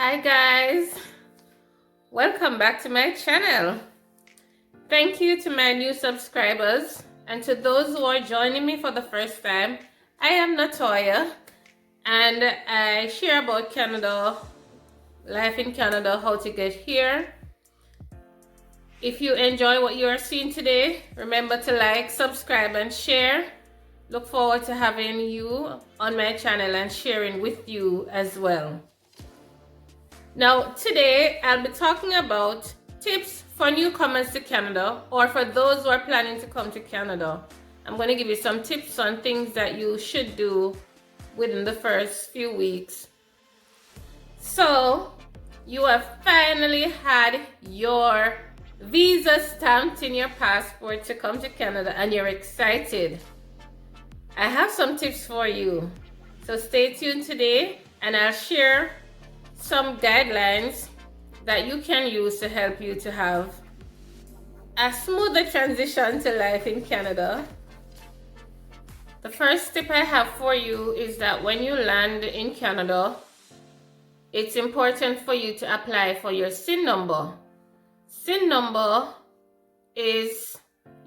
Hi guys, welcome back to my channel. Thank you to my new subscribers and to those who are joining me for the first time. I am Natoya and I share about Canada, life in Canada, how to get here. If you enjoy what you are seeing today, remember to like, subscribe and share. Look forward to having you on my channel and sharing with you as well. Now, today I'll be talking about tips for newcomers to Canada or for those who are planning to come to Canada. I'm going to give you some tips on things that you should do within the first few weeks. So, you have finally had your visa stamped in your passport to come to Canada and you're excited. I have some tips for you. So stay tuned today and I'll share some guidelines that you can use to help you to have a smoother transition to life in Canada. The first tip I have for you is that when you land in Canada, it's important for you to apply for your SIN number. SIN number is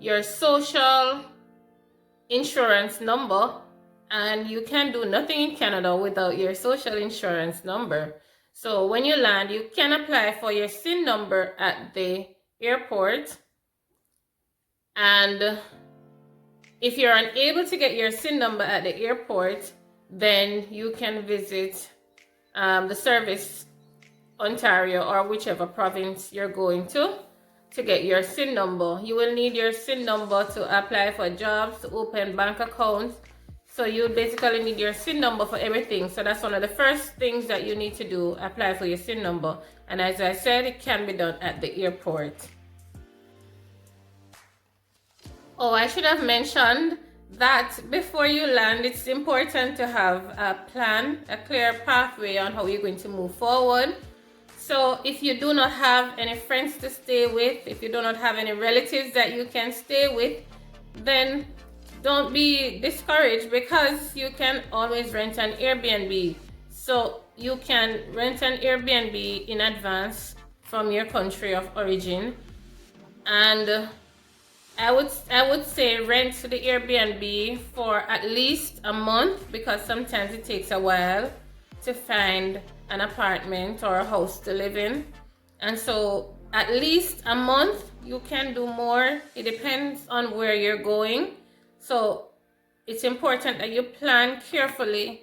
your social insurance number, and you can do nothing in Canada without your social insurance number. So when you land, you can apply for your SIN number at the airport. And if you're unable to get your SIN number at the airport, then you can visit the Service Ontario or whichever province you're going to get your SIN number. You will need your SIN number to apply for jobs, to open bank accounts. So you basically need your SIN number for everything. So that's one of the first things that you need to do, apply for your SIN number. And as I said, it can be done at the airport. Oh, I should have mentioned that before you land, it's important to have a plan, a clear pathway on how you're going to move forward. So if you do not have any friends to stay with, if you do not have any relatives that you can stay with, then don't be discouraged because you can always rent an Airbnb. So you can rent an Airbnb in advance from your country of origin. And I would say rent the Airbnb for at least a month because sometimes it takes a while to find an apartment or a house to live in. And so at least a month. You can do more. It depends on where you're going. So it's important that you plan carefully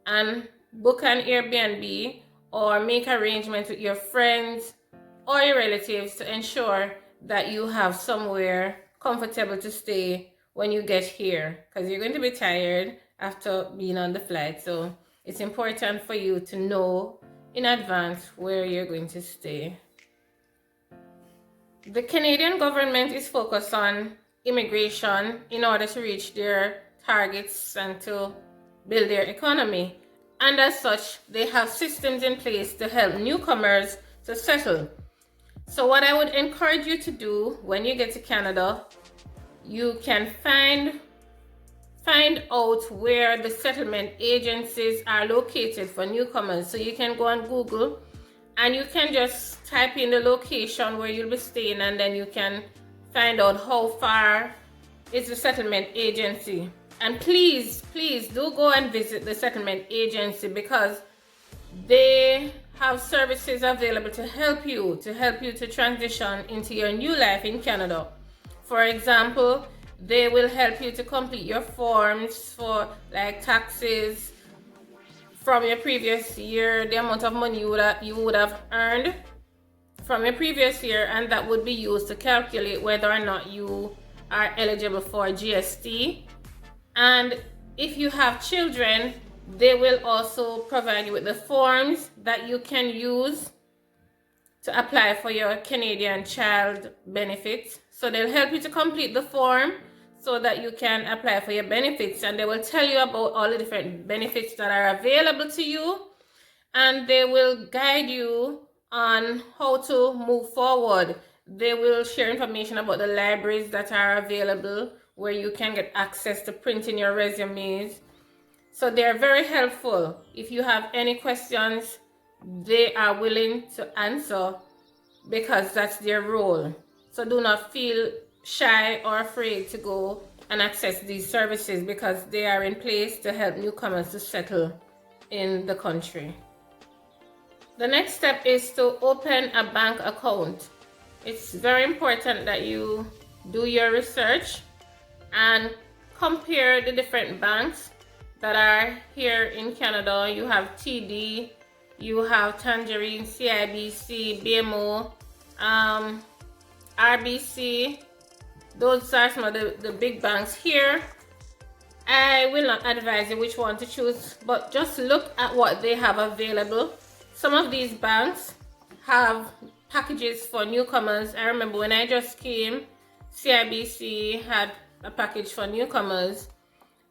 and book an Airbnb or make arrangements with your friends or your relatives to ensure that you have somewhere comfortable to stay when you get here, because you're going to be tired after being on the flight. So it's important for you to know in advance where you're going to stay. The Canadian government is focused on immigration in order to reach their targets and to build their economy. And as such, they have systems in place to help newcomers to settle. So what I would encourage you to do when you get to Canada, you can find out where the settlement agencies are located for newcomers. So you can go on Google and you can just type in the location where you'll be staying, and then you can find out how far is the settlement agency. And please do go and visit the settlement agency because they have services available to help you to transition into your new life in Canada. For example, they will help you to complete your forms for like taxes from your previous year, the amount of money you would have earned from your previous year, and that would be used to calculate whether or not you are eligible for GST. And if you have children, they will also provide you with the forms that you can use to apply for your Canadian child benefits. So they'll help you to complete the form so that you can apply for your benefits, and they will tell you about all the different benefits that are available to you, and they will guide you on how to move forward. They will share information about the libraries that are available where you can get access to printing your resumes. So they're very helpful. If you have any questions, they are willing to answer because that's their role. So do not feel shy or afraid to go and access these services because they are in place to help newcomers to settle in the country. The next step is to open a bank account. It's very important that you do your research and compare the different banks that are here in Canada. You have TD, you have Tangerine, CIBC, BMO, RBC. Those are some of the big banks here. I will not advise you which one to choose, but just look at what they have available. Some of these banks have packages for newcomers. I remember when I just came, CIBC had a package for newcomers.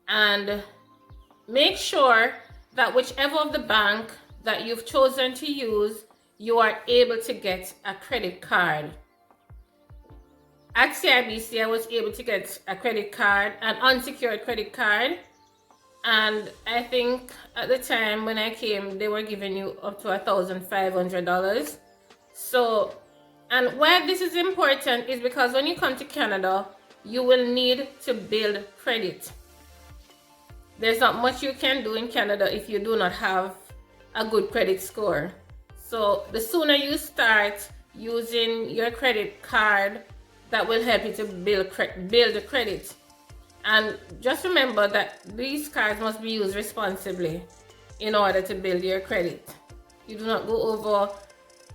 And make sure that whichever of the bank that you've chosen to use, you are able to get a credit card. At CIBC, I was able to get a credit card, an unsecured credit card. And I think at the time when I came, they were giving you up to $1,500. So, and why this is important is because when you come to Canada, you will need to build credit. There's not much you can do in Canada if you do not have a good credit score. So the sooner you start using your credit card, that will help you to build credit. And just remember that these cards must be used responsibly in order to build your credit. You do not go over,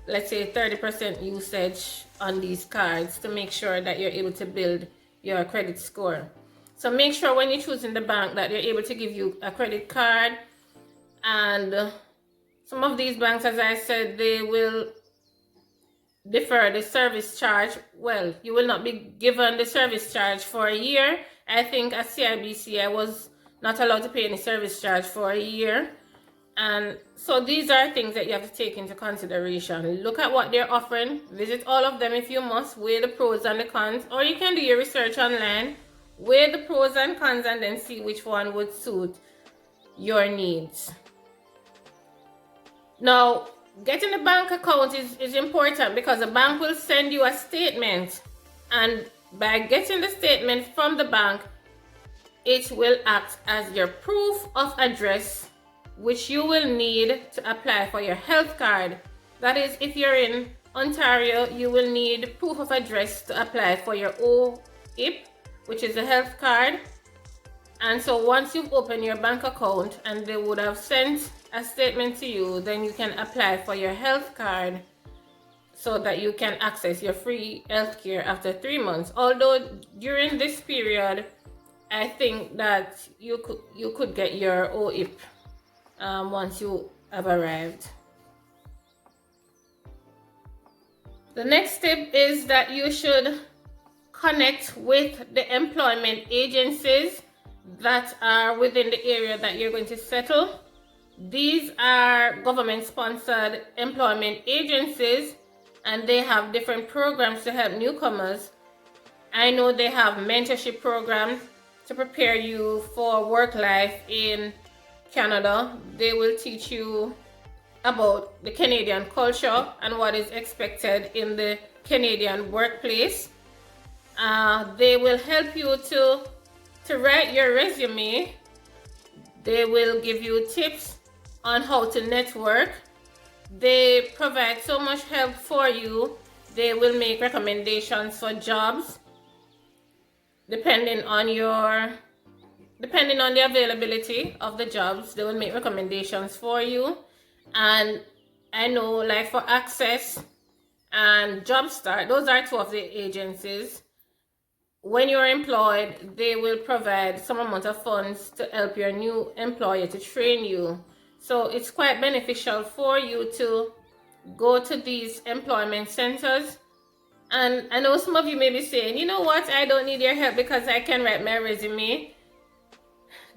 let's say, 30% usage on these cards to make sure that you're able to build your credit score. So make sure when you're choosing the bank that they're able to give you a credit card. And some of these banks, as I said, they will defer the service charge. Well, you will not be given the service charge for a year. I think at CIBC I was not allowed to pay any service charge for a year. And so these are things that you have to take into consideration. Look at what they're offering, visit all of them if you must, weigh the pros and the cons, or you can do your research online, weigh the pros and cons, and then see which one would suit your needs. Now, getting a bank account is important because the bank will send you a statement, and by getting the statement from the bank, it will act as your proof of address, which you will need to apply for your health card. That is, if you're in Ontario, you will need proof of address to apply for your OIP, which is a health card. And so once you've opened your bank account and they would have sent a statement to you, then you can apply for your health card so that you can access your free health care after 3 months. Although during this period, I think that you could get your OIP once you have arrived. The next step is that you should connect with the employment agencies that are within the area that you're going to settle. These are government-sponsored employment agencies, and they have different programs to help newcomers. I know they have mentorship programs to prepare you for work life in Canada. They will teach you about the Canadian culture and what is expected in the Canadian workplace. They will help you to write your resume. They will give you tips on how to network. They provide so much help for you. They will make recommendations for jobs depending on the availability of the jobs. They will make recommendations for you. And I know, like for Access and Jumpstart, those are two of the agencies. When you're employed, they will provide some amount of funds to help your new employer to train you. So it's quite beneficial for you to go to these employment centers. And I know some of you may be saying, you know what, I don't need your help because I can write my resume.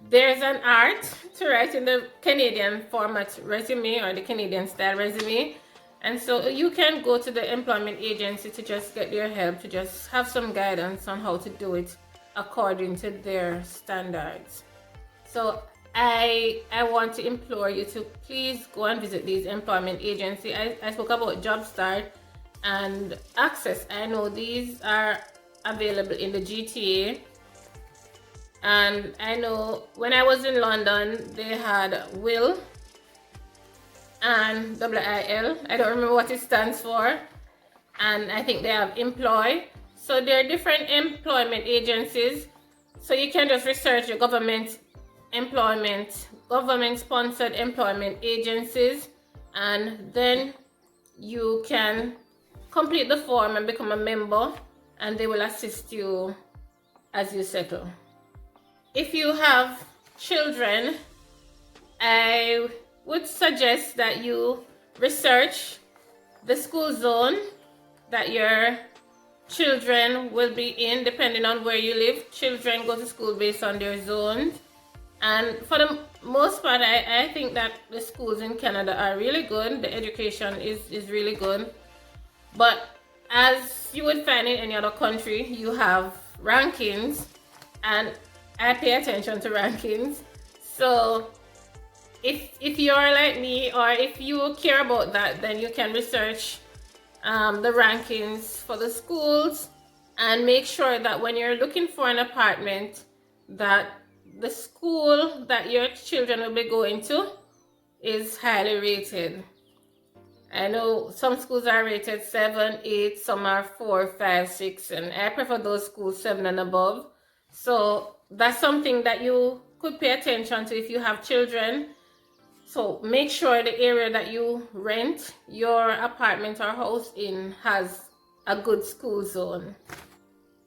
There's an art to write in the Canadian format resume or the Canadian style resume. And so you can go to the employment agency to just get their help, to just have some guidance on how to do it according to their standards. So I want to implore you to please go and visit these employment agencies. I spoke about Jumpstart and Access. I know these are available in the GTA, and I know when I was in London they had Will and WIL. I don't remember what it stands for, and I think they have Employ. So there are different employment agencies, so you can just research your government sponsored employment agencies, and then you can complete the form and become a member, and they will assist you as you settle. If you have children, I would suggest that you research the school zone that your children will be in. Depending on where you live, children go to school based on their zones, and for the most part I think that the schools in Canada are really good. The education is really good, but as you would find in any other country, you have rankings, and I pay attention to rankings. So if you're like me, or if you care about that, then you can research the rankings for the schools, and make sure that when you're looking for an apartment, that the school that your children will be going to is highly rated. I know some schools are rated 7, 8, some are 4, 5, 6, and I prefer those schools 7 and above. So that's something that you could pay attention to if you have children. So make sure the area that you rent your apartment or house in has a good school zone.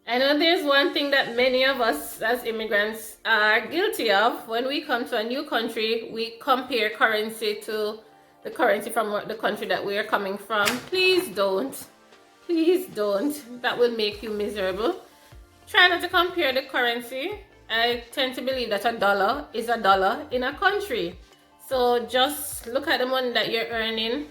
I know there's one thing that many of us as immigrants are guilty of. When we come to a new country, we compare currency to the currency from the country that we are coming from. Please don't. Please don't. That will make you miserable. Try not to compare the currency. I tend to believe that a dollar is a dollar in a country. So just look at the money that you're earning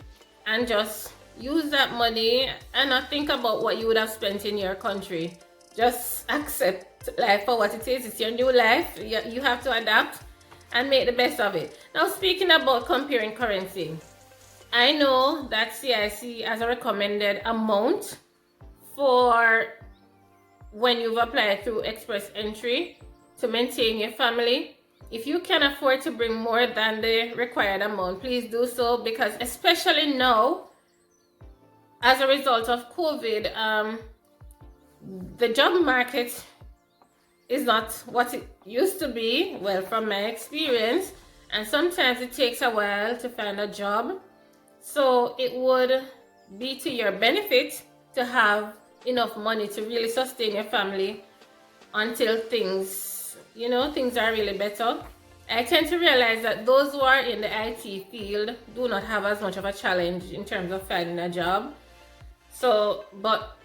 and just use that money and not think about what you would have spent in your country. Just accept life for what it is. It's your new life. You have to adapt and make the best of it. Now, speaking about comparing currency, I know that CIC has a recommended amount for when you've applied through Express Entry to maintain your family. If you can afford to bring more than the required amount, please do so, because especially now, as a result of COVID, the job market is not what it used to be, well, from my experience, and sometimes it takes a while to find a job. So it would be to your benefit to have enough money to really sustain your family until things are really better. I tend to realize that those who are in the IT field do not have as much of a challenge in terms of finding a job. So, but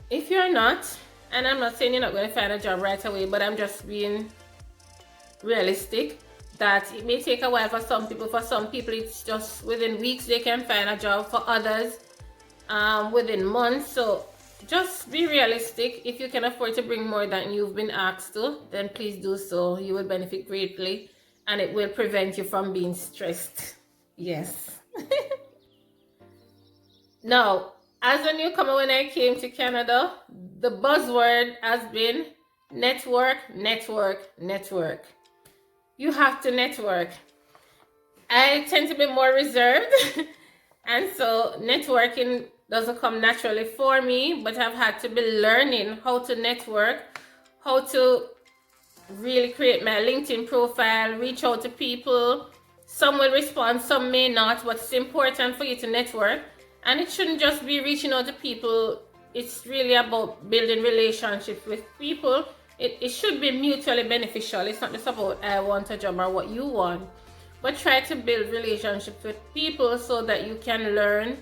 if you're not, and I'm not saying you're not going to find a job right away, but I'm just being realistic that it may take a while for some people. For some people, it's just within weeks they can find a job. For others, within months. So just be realistic. If you can afford to bring more than you've been asked to, then please do so. You will benefit greatly, and it will prevent you from being stressed. Yes. Now, as a newcomer, when I came to Canada, the buzzword has been network, network, network. You have to network. I tend to be more reserved, and so networking doesn't come naturally for me, but I've had to be learning how to network, how to really create my LinkedIn profile, reach out to people. Some will respond, some may not, but it's important for you to network. And it shouldn't just be reaching out to people. It's really about building relationships with people. It should be mutually beneficial. It's not just about I want a job or what you want. But try to build relationships with people so that you can learn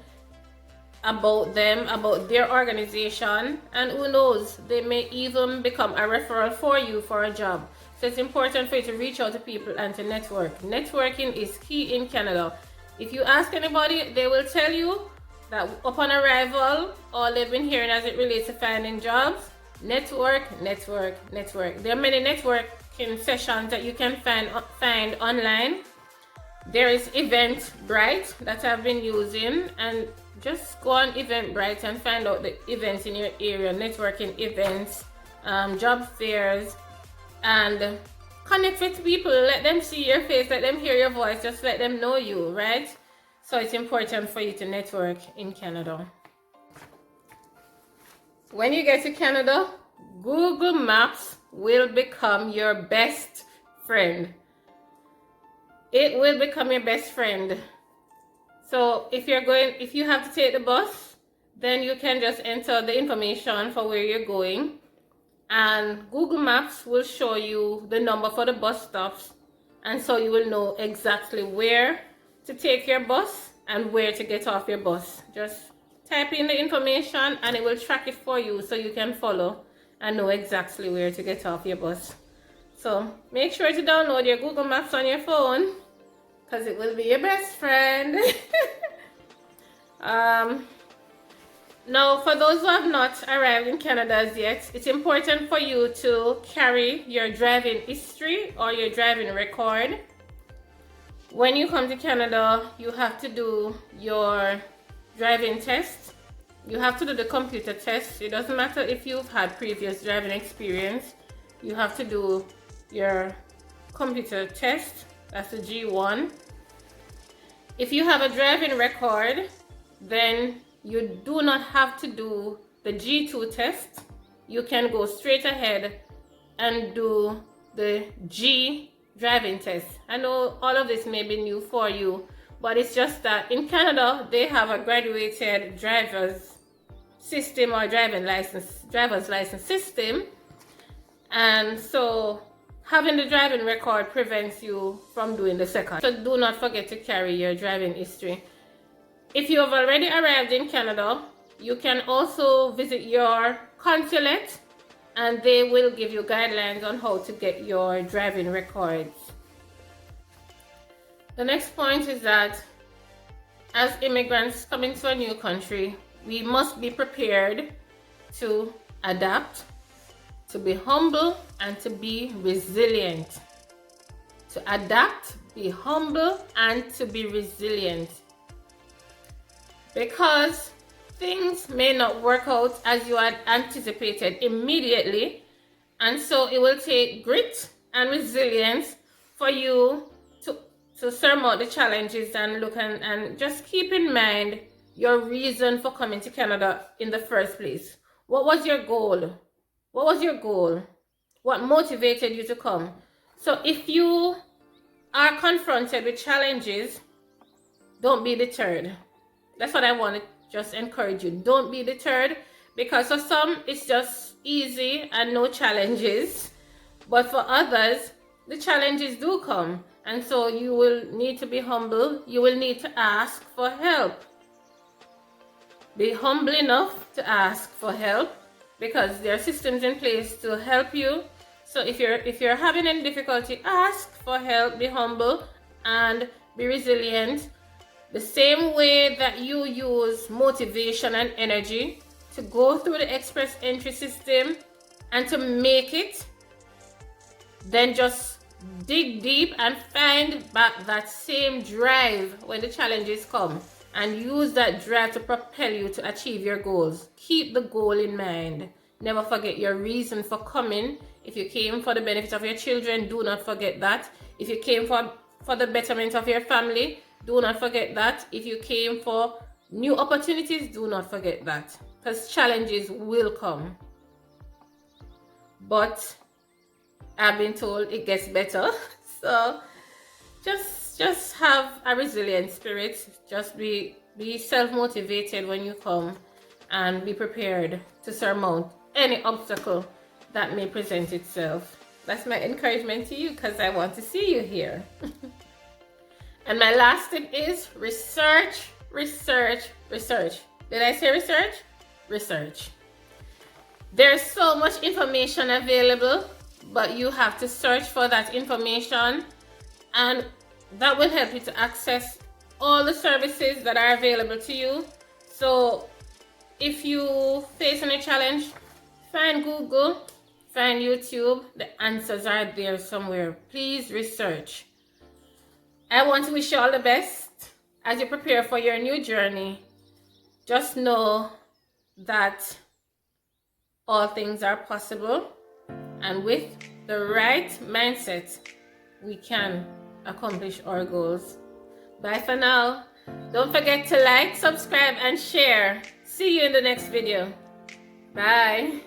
about them, about their organization. And who knows, they may even become a referral for you for a job. So it's important for you to reach out to people and to network. Networking is key in Canada. If you ask anybody, they will tell you that upon arrival, all they've been hearing as it relates to finding jobs, network, network, network. There are many networking sessions that you can find online. There is Eventbrite that I've been using, and just go on Eventbrite and find out the events in your area, networking events, job fairs, and connect with people. Let them see your face, let them hear your voice, just let them know you, right? So it's important for you to network in Canada. When you get to Canada, Google Maps will become your best friend. It will become your best friend. So if you have to take the bus, then you can just enter the information for where you're going, and Google Maps will show you the number for the bus stops, and so you will know exactly where to take your bus and where to get off your bus. Just type in the information and it will track it for you, so you can follow and know exactly where to get off your bus. So make sure to download your Google Maps on your phone, because it will be your best friend. Now, for those who have not arrived in Canada as yet, it's important for you to carry your driving history or your driving record. When you come to Canada, you have to do your driving test. You have to do the computer test. It doesn't matter if you've had previous driving experience. You have to do your computer test. That's the G1. If you have a driving record, then you do not have to do the G2 test. You can go straight ahead and do the G driving test. I know all of this may be new for you, but it's just that in Canada, they have a graduated driver's system or driver's license system. And so having the driving record prevents you from doing the second. So do not forget to carry your driving history. If you have already arrived in Canada, you can also visit your consulate, and they will give you guidelines on how to get your driving records. The next point is that as immigrants coming to a new country, we must be prepared to adapt, to be humble, and to be resilient. To adapt, be humble, and to be resilient. Because things may not work out as you had anticipated immediately, and so it will take grit and resilience for you to surmount the challenges and look and just keep in mind your reason for coming to Canada in the first place. What was your goal? What was your goal? What motivated you to come? So if you are confronted with challenges, don't be deterred. That's what I want to just encourage you. Don't be deterred, because for some it's just easy and no challenges, but for others the challenges do come, and so you will need to be humble. You will need to ask for help. Be humble enough to ask for help, because there are systems in place to help you. So if you're having any difficulty, ask for help, be humble, and be resilient. The same way that you use motivation and energy to go through the express entry system and to make it, then just dig deep and find back that same drive when the challenges come, and use that drive to propel you to achieve your goals. Keep the goal in mind. Never forget your reason for coming. If you came for the benefit of your children, do not forget that. If you came for the betterment of your family, do not forget that. If you came for new opportunities, do not forget that, because challenges will come. But I've been told it gets better. So just have a resilient spirit. Just be self-motivated when you come, and be prepared to surmount any obstacle that may present itself. That's my encouragement to you, because I want to see you here. And my last tip is research, research, research. Did I say research? Research. There's so much information available, but you have to search for that information, and that will help you to access all the services that are available to you. So if you face any challenge, find Google, find YouTube. The answers are there somewhere. Please research. I want to wish you all the best as you prepare for your new journey. Just know that all things are possible, and with the right mindset, we can accomplish our goals. Bye for now. Don't forget to like, subscribe, and share. See you in the next video. Bye.